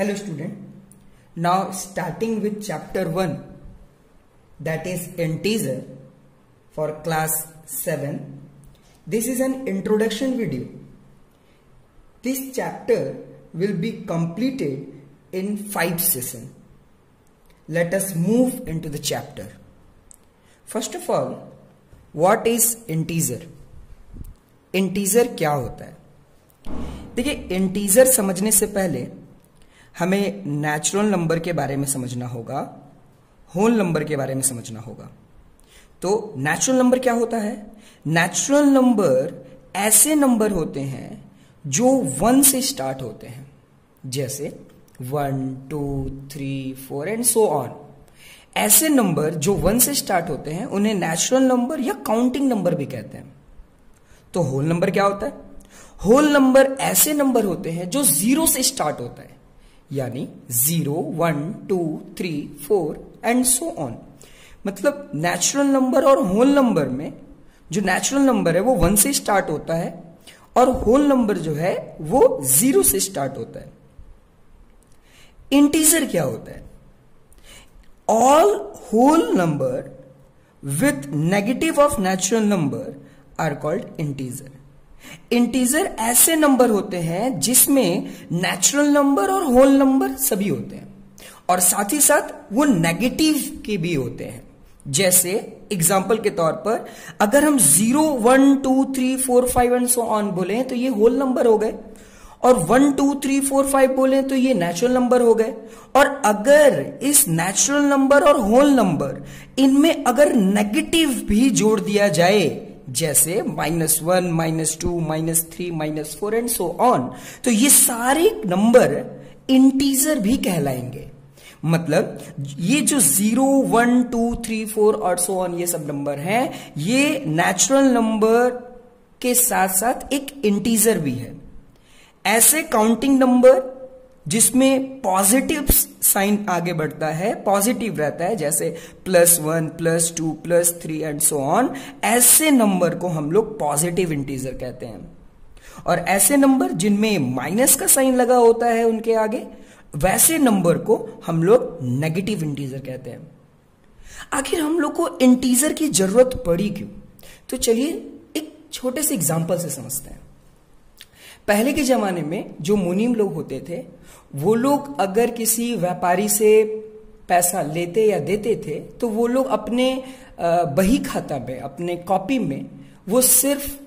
Hello student, now starting with chapter 1, that is integer for class 7. This is an introduction video. This chapter will be completed in 5 sessions. Let us move into the chapter. First of all, what is integer? Integer क्या होता है? देखिए, integer समझने से पहले हमें natural number के बारे में समझना होगा, होल नंबर के बारे में समझना होगा। तो नेचुरल नंबर क्या होता है? नेचुरल नंबर ऐसे नंबर होते हैं जो 1 से स्टार्ट होते हैं, जैसे 1, 2, 3, 4 एंड सो ऑन। ऐसे नंबर जो 1 से स्टार्ट होते हैं उन्हें नेचुरल नंबर या काउंटिंग नंबर भी कहते हैं। तो होल नंबर क्या होता है? होल नंबर ऐसे नंबर होते हैं जो 0 से स्टार्ट होता है, यानी 0, 1, 2, 3, 4 एंड सो ऑन। मतलब नेचुरल नंबर और होल नंबर में जो नेचुरल नंबर है वो 1 से स्टार्ट होता है और होल नंबर जो है वो 0 से स्टार्ट होता है। इंटीजर क्या होता है? All whole number with negative of natural number are called integer. Integer ऐसे नंबर होते हैं जिसमें नेचुरल नंबर और होल नंबर सभी होते हैं और साथ ही साथ वो नेगेटिव के भी होते हैं। जैसे एग्जाम्पल के तौर पर अगर हम 0, 1, 2, 3, 4, 5 एंड सो ऑन बोले तो ये होल नंबर हो गए, और 1, 2, 3, 4, 5 बोले तो ये नेचुरल नंबर हो गए। और अगर इस नेचुरल नंबर और होल नंबर इनमें अगर नेगेटिव भी जोड़ दिया जाए, जैसे -1, -2, -3, -4 एंड सो ऑन, तो ये सारे नंबर इंटीजर भी कहलाएंगे। मतलब ये जो 0, 1, 2, 3, 4 और सो ऑन ये सब नंबर हैं, ये नेचुरल नंबर के साथ साथ एक इंटीजर भी है। ऐसे काउंटिंग नंबर जिसमें पॉजिटिव साइन आगे बढ़ता है, पॉजिटिव रहता है, जैसे +1, +2, +3 एंड सो ऑन, ऐसे नंबर को हम लोग पॉजिटिव इंटीजर कहते हैं। और ऐसे नंबर जिनमें माइनस का साइन लगा होता है उनके आगे, वैसे नंबर को हम लोग नेगेटिव इंटीजर कहते हैं। आखिर हम लोग को इंटीजर की जरूरत पड़ी क्यों? तो चलिए एक छोटे से एग्जांपल से समझते हैं। पहले के जमाने में जो मुनीम लोग होते थे, वो लोग अगर किसी व्यापारी से पैसा लेते या देते थे तो वो लोग अपने बही खाता में, अपने कॉपी में, वो सिर्फ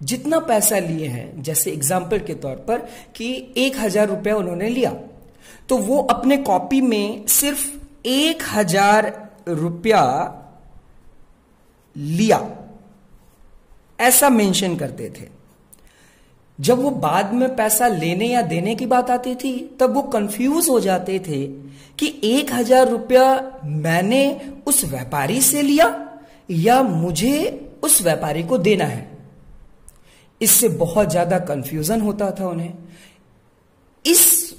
जितना पैसा लिए हैं, जैसे एग्जाम्पल के तौर पर कि 1000 रुपया उन्होंने लिया, तो वो अपने कॉपी में सिर्फ 1000 रुपया लिया ऐसा मेंशन करते थे। जब वो बाद में पैसा लेने या देने की बात आती थी तब वो कंफ्यूज हो जाते थे कि 1000 रुपया मैंने उस व्यापारी से लिया या मुझे उस व्यापारी को देना है। इससे बहुत ज्यादा कंफ्यूजन होता था उन्हें। इस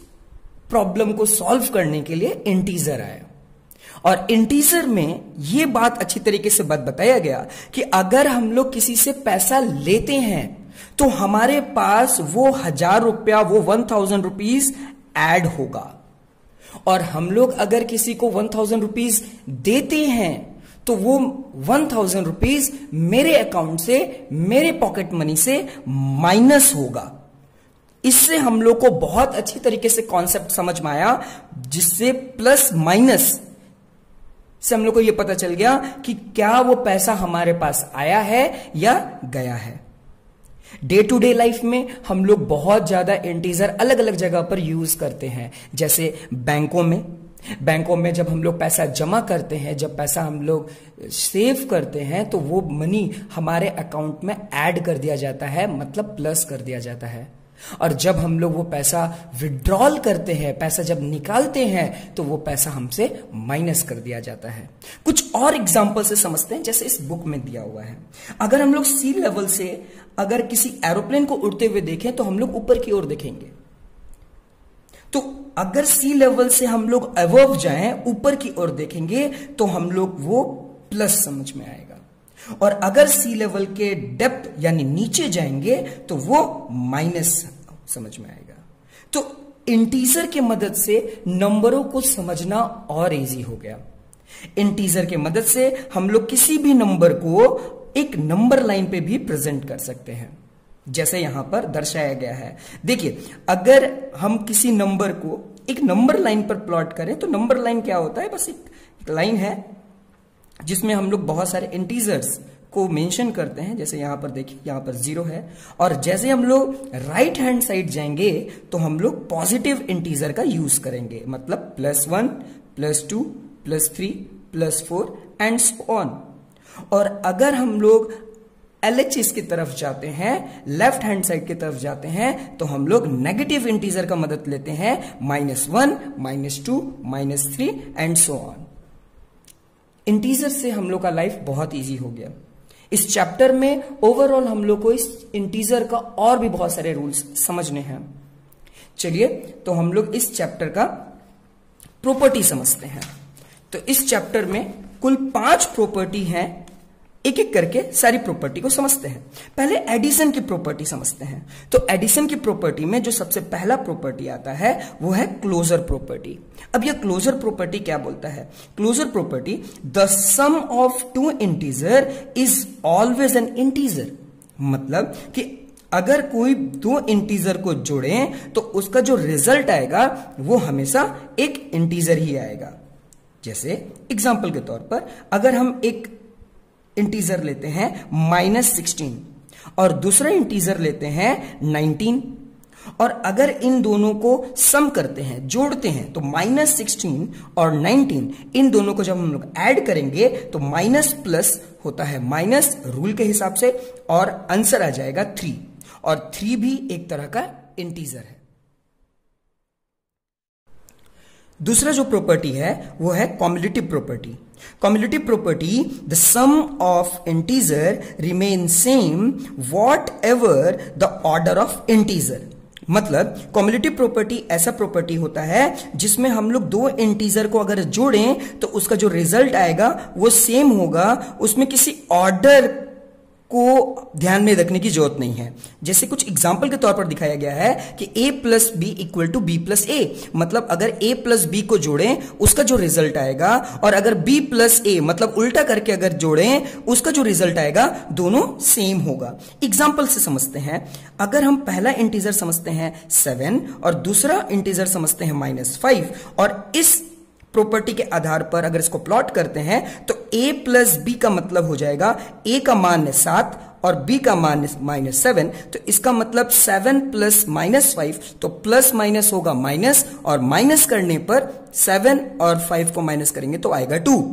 प्रॉब्लम को सॉल्व करने के लिए इंटीजर आया, और इंटीजर में यह बात अच्छी तरीके से बताया गया कि अगर हम लोग किसी से पैसा लेते हैं तो हमारे पास वो 1000 रुपया, वो 1000 रुपीज ऐड होगा, और हम लोग अगर किसी को 1000 रुपीज देते हैं तो वो 1000 रुपीज मेरे अकाउंट से, मेरे पॉकेट मनी से माइनस होगा। इससे हम लोग को बहुत अच्छी तरीके से कॉन्सेप्ट समझ में आया, जिससे प्लस माइनस से हम लोग को यह पता चल गया कि क्या वो पैसा हमारे पास आया है या गया है। डे टू डे लाइफ में हम लोग बहुत ज्यादा इंटीजर अलग अलग जगह पर यूज करते हैं, जैसे बैंकों में जब हम लोग पैसा जमा करते हैं, जब पैसा हम लोग सेव करते हैं, तो वो मनी हमारे अकाउंट में ऐड कर दिया जाता है, मतलब प्लस कर दिया जाता है। और जब हम लोग वो पैसा विड्रॉल करते हैं, पैसा जब निकालते हैं, तो वो पैसा हमसे माइनस कर दिया जाता है। कुछ और एग्जांपल से समझते हैं, जैसे इस बुक में दिया हुआ है। अगर हम लोग सी लेवल से अगर किसी एरोप्लेन को उड़ते हुए देखें तो हम लोग ऊपर की ओर देखेंगे। तो अगर सी लेवल से हम लोग अबव जाएं, ऊपर की ओर देखेंगे, तो हम लोग वो प्लस समझ में आएगा। और अगर सी लेवल के डेप्थ यानी नीचे जाएंगे तो वो माइनस समझ में आएगा। तो इंटीजर के मदद से नंबरों को समझना और इजी हो गया। इंटीजर के मदद से हम लोग किसी भी नंबर को एक नंबर लाइन पे भी प्रेजेंट कर सकते हैं, जैसे यहां पर दर्शाया गया है। देखिए, अगर हम किसी नंबर को एक नंबर लाइन पर प्लॉट करें तो नंबर लाइन क्या होता है, बस एक लाइन है जिसमें हम लोग बहुत सारे इंटीजर्स को मेंशन करते हैं। जैसे यहां पर देखिए, यहां पर 0 है, और जैसे हम लोग राइट हैंड साइड जाएंगे तो हम लोग पॉजिटिव इंटीजर का यूज करेंगे, मतलब +1, +2, +3, +4 एंड सो ऑन। और अगर हम लोग LHS की तरफ जाते हैं, लेफ्ट हैंड साइड की तरफ जाते हैं, तो हम लोग नेगेटिव इंटीजर का मदद लेते हैं, -1, -2, -3 एंड सो ऑन। इंटीजर से हम लोग का लाइफ बहुत इजी हो गया। इस चैप्टर में ओवरऑल हम लोग को इस इंटीजर का और भी बहुत सारे रूल्स समझने हैं। चलिए, तो हम लोग इस चैप्टर का प्रॉपर्टी समझते हैं। तो इस चैप्टर में कुल 5 प्रॉपर्टी हैं, एक एक करके सारी प्रॉपर्टी को समझते हैं। पहले एडिशन की प्रॉपर्टी समझते हैं। तो एडिशन की प्रॉपर्टी में जो सबसे पहला प्रॉपर्टी आता है वो है क्लोजर प्रॉपर्टी। अब यह क्लोजर प्रॉपर्टी क्या बोलता है? Closure property, the sum of 2 integer is always an integer. मतलब कि अगर कोई 2 इंटीजर को जोड़ें तो उसका जो रिजल्ट आएगा वो हमेशा एक इंटीजर ही आएगा। जैसे एग्जाम्पल के तौर पर अगर हम एक इंटीजर लेते हैं -16 और दूसरा इंटीजर लेते हैं 19, और अगर इन दोनों को सम करते हैं, जोड़ते हैं, तो -16 और 19 इन दोनों को जब हम लोग ऐड करेंगे तो माइनस प्लस होता है माइनस रूल के हिसाब से, और आंसर आ जाएगा 3, और 3 भी एक तरह का इंटीजर है। दूसरा जो प्रॉपर्टी है वो है commutative property. Commutative property, the sum of integer remain same whatever the order of integer. मतलब कॉम्युलेटिव प्रॉपर्टी ऐसा प्रॉपर्टी होता है जिसमें हम लोग 2 इंटीजर को अगर जोड़ें तो उसका जो रिजल्ट आएगा वो सेम होगा, उसमें किसी ऑर्डर को ध्यान में रखने की जरूरत नहीं है। जैसे कुछ एग्जाम्पल के तौर पर दिखाया गया है कि a + b = b + a। मतलब अगर a + b को जोड़ें उसका जो रिजल्ट आएगा, और अगर b + a मतलब उल्टा करके अगर जोड़ें उसका जो रिजल्ट आएगा, दोनों सेम होगा। एग्जाम्पल से समझते हैं। अगर हम पहला इंटीजर समझते हैं 7 और दूसरा इंटीजर समझते हैं -5, और इस प्रॉपर्टी के आधार पर अगर इसको प्लॉट करते हैं तो a + b का मतलब हो जाएगा, a का मान 7 और b का मान -7, तो इसका मतलब 7 + -5, तो प्लस माइनस होगा माइनस, और माइनस करने पर 7 और 5 को माइनस करेंगे तो आएगा 2।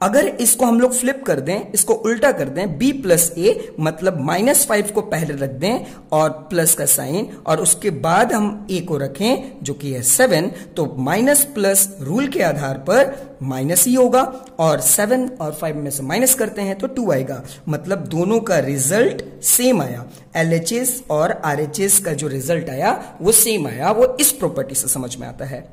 अगर इसको हम लोग फ्लिप कर दें, इसको उल्टा कर दें, b + a मतलब -5 को पहले रख दें और प्लस का साइन, और उसके बाद हम a को रखें जो कि है 7, तो माइनस प्लस रूल के आधार पर माइनस ही होगा, और 7 और 5 में से माइनस करते हैं तो 2 आएगा। मतलब दोनों का रिजल्ट सेम आया। LHS और RHS का जो रिजल्ट आया वो सेम आया। वो इस प्रॉपर्टी से समझ में आता है।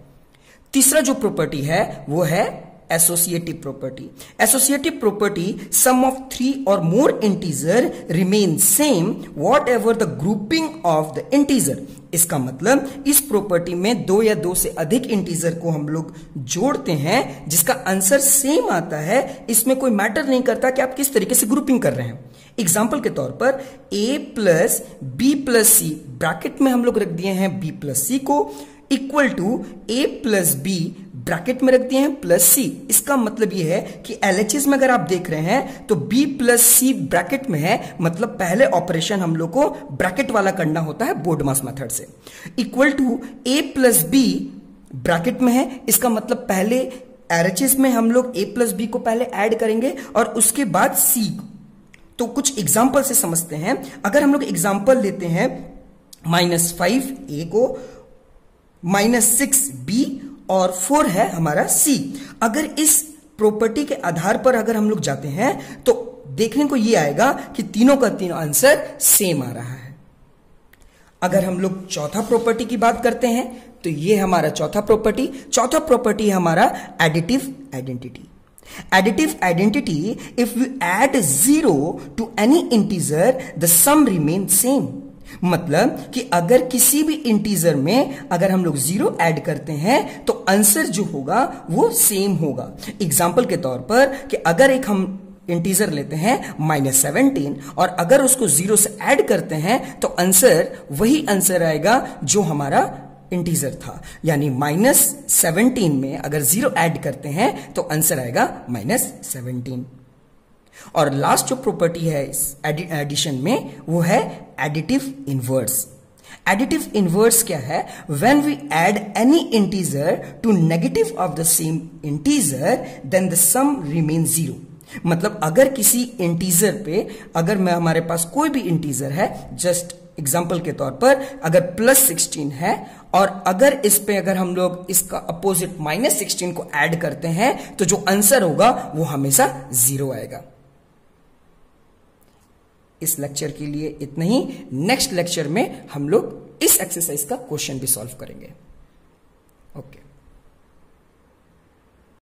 तीसरा जो प्रॉपर्टी है वो है associative property. Associative property, sum of 3 और more integer remain same whatever the grouping of the integer. इसका मतलब इस प्रॉपर्टी में 2 या 2 से अधिक इंटीजर को हम लोग जोड़ते हैं जिसका आंसर सेम आता है। इसमें कोई मैटर नहीं करता कि आप किस तरीके से ग्रुपिंग कर रहे हैं। एग्जाम्पल के तौर पर a + b + c, ब्रैकेट में हम लोग रख दिए हैं b + c को, equal to a + b bracket में रख दिए हैं +c। इसका मतलब यह है कि LHS में अगर आप देख रहे हैं तो b + c ब्रैकेट में है, मतलब पहले ऑपरेशन हम लोग को ब्रैकेट वाला करना होता है बोर्डमास मेथड से। Equal to a + b bracket में है, इसका मतलब पहले RHS में हम लोग a + b को पहले ऐड करेंगे और उसके बाद c। तो कुछ एग्जाम्पल से समझते हैं। अगर हम लोग एग्जाम्पल लेते हैं -5 a को, -6 b और 4 है हमारा C। अगर इस प्रॉपर्टी के आधार पर अगर हम लोग जाते हैं तो देखने को ये आएगा कि तीनों का तीनों आंसर सेम आ रहा है। अगर हम लोग चौथा प्रॉपर्टी की बात करते हैं तो ये हमारा चौथा प्रॉपर्टी। चौथा प्रॉपर्टी है हमारा additive identity. Additive identity, if we add 0 to any integer, the sum remains same. मतलब कि अगर किसी भी इंटीजर में अगर हम लोग 0 ऐड करते हैं तो आंसर जो होगा वो सेम होगा। एग्जाम्पल के तौर पर कि अगर एक हम इंटीजर लेते हैं -17 और अगर उसको 0 से ऐड करते हैं तो आंसर वही आंसर आएगा जो हमारा इंटीजर था, यानी -17 में अगर 0 ऐड करते हैं तो आंसर आएगा -17। और लास्ट जो प्रॉपर्टी है इस एडिशन में वो है एडिटिव इनवर्स। एडिटिव इनवर्स क्या है? When we add any integer to negative of the same integer then the sum remain 0। मतलब अगर किसी इंटीजर पे अगर मैं हमारे पास कोई भी इंटीजर है, जस्ट एग्जाम्पल के तौर पर अगर +16 है और अगर इस पे अगर हम लोग इसका अपोजिट -16 को ऐड करते हैं तो जो आंसर होगा वो हमेशा 0 आएगा। इस लेक्चर के लिए इतना ही। नेक्स्ट लेक्चर में हम लोग इस एक्सरसाइज का क्वेश्चन भी सॉल्व करेंगे। ओके।